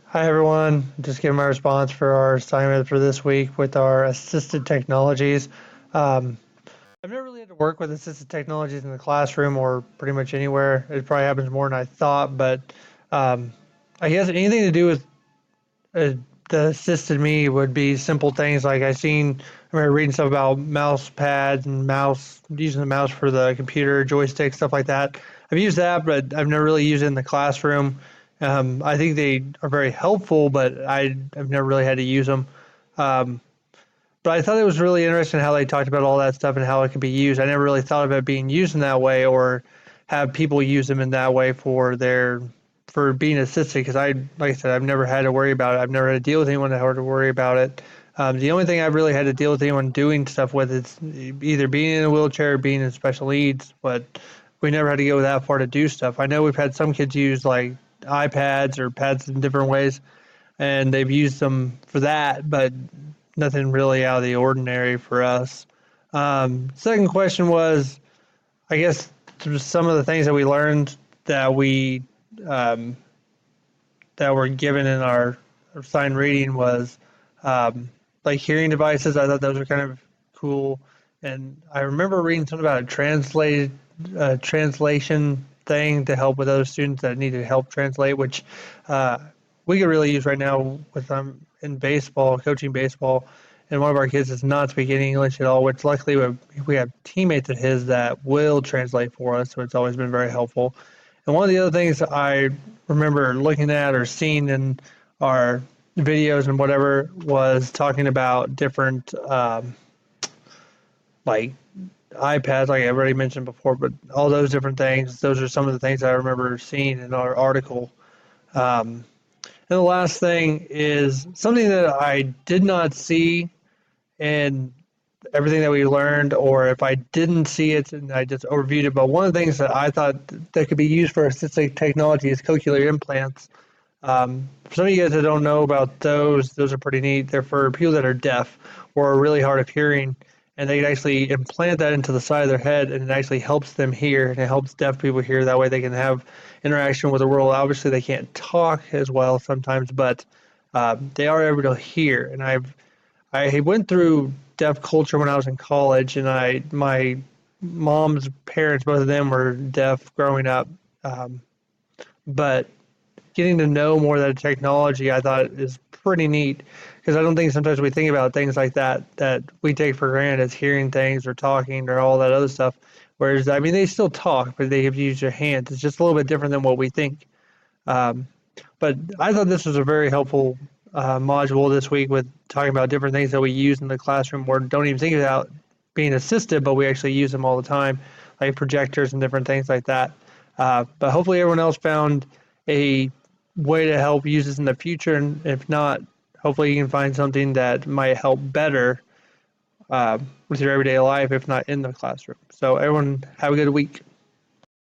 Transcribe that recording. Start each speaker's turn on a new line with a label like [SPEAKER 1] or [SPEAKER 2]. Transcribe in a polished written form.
[SPEAKER 1] Hi everyone, just giving my response for our assignment for this week with our assisted technologies. Um, I've never really had to work with assisted technologies in the classroom or pretty much anywhere. It probably happens more than I thought, but um, I guess anything to do with uh, that assisted me would be simple things like I remember reading stuff about mouse pads and using the mouse for the computer, joystick, stuff like that. I've used that, but I've never really used it in the classroom. I think they are very helpful, but I've never really had to use them. Um, but I thought it was really interesting how they talked about all that stuff and how it could be used. I never really thought of it being used in that way or have people use them in that way for being assisted. Because like I said, I've never had to worry about it. I've never had to deal with anyone that had to worry about it. The only thing I've really had to deal with anyone doing stuff with is either being in a wheelchair or being in special needs. But we never had to go that far to do stuff. I know we've had some kids use like iPads or pads in different ways, and they've used them for that, but nothing really out of the ordinary for us. Second question was, I guess, some of the things that we learned that we um, that were given in our assigned reading was um, like hearing devices. I thought those were kind of cool, and I remember reading something about a translation thing to help with other students that needed help translate, which uh, we could really use right now with in baseball, coaching baseball, and one of our kids does not speak any English at all. Which luckily we have teammates of his that will translate for us, so it's always been very helpful. And one of the other things I remember looking at or seeing in our videos and whatever was talking about different like iPads, like I already mentioned before, but all those different things. Those are some of the things I remember seeing in our article. Um, and the last thing is something that I did not see in everything that we learned, or if I didn't see it and I just overviewed it. But one of the things that I thought that could be used for assistive technology is cochlear implants. For some of you guys that don't know about those are pretty neat. They're for people that are deaf or are really hard of hearing, and they can actually implant that into the side of their head, and it actually helps them hear, and it helps deaf people hear. That way, they can have interaction with the world. Obviously, they can't talk as well sometimes, but they are able to hear. And I went through deaf culture when I was in college, and I my mom's parents, both of them were deaf growing up, um, but getting to know more of that technology, I thought is pretty neat because I don't think sometimes we think about things like that we take for granted as hearing things or talking or all that other stuff. Whereas, I mean, they still talk, but they have to use their hands. It's just a little bit different than what we think. Um, but I thought this was a very helpful module this week with talking about different things that we use in the classroom or don't even think about being assisted, but we actually use them all the time, like projectors and different things like that. But hopefully, everyone else found a way to help use this in the future. And if not, hopefully, you can find something that might help better with your everyday life, if not in the classroom. So, everyone, have a good week.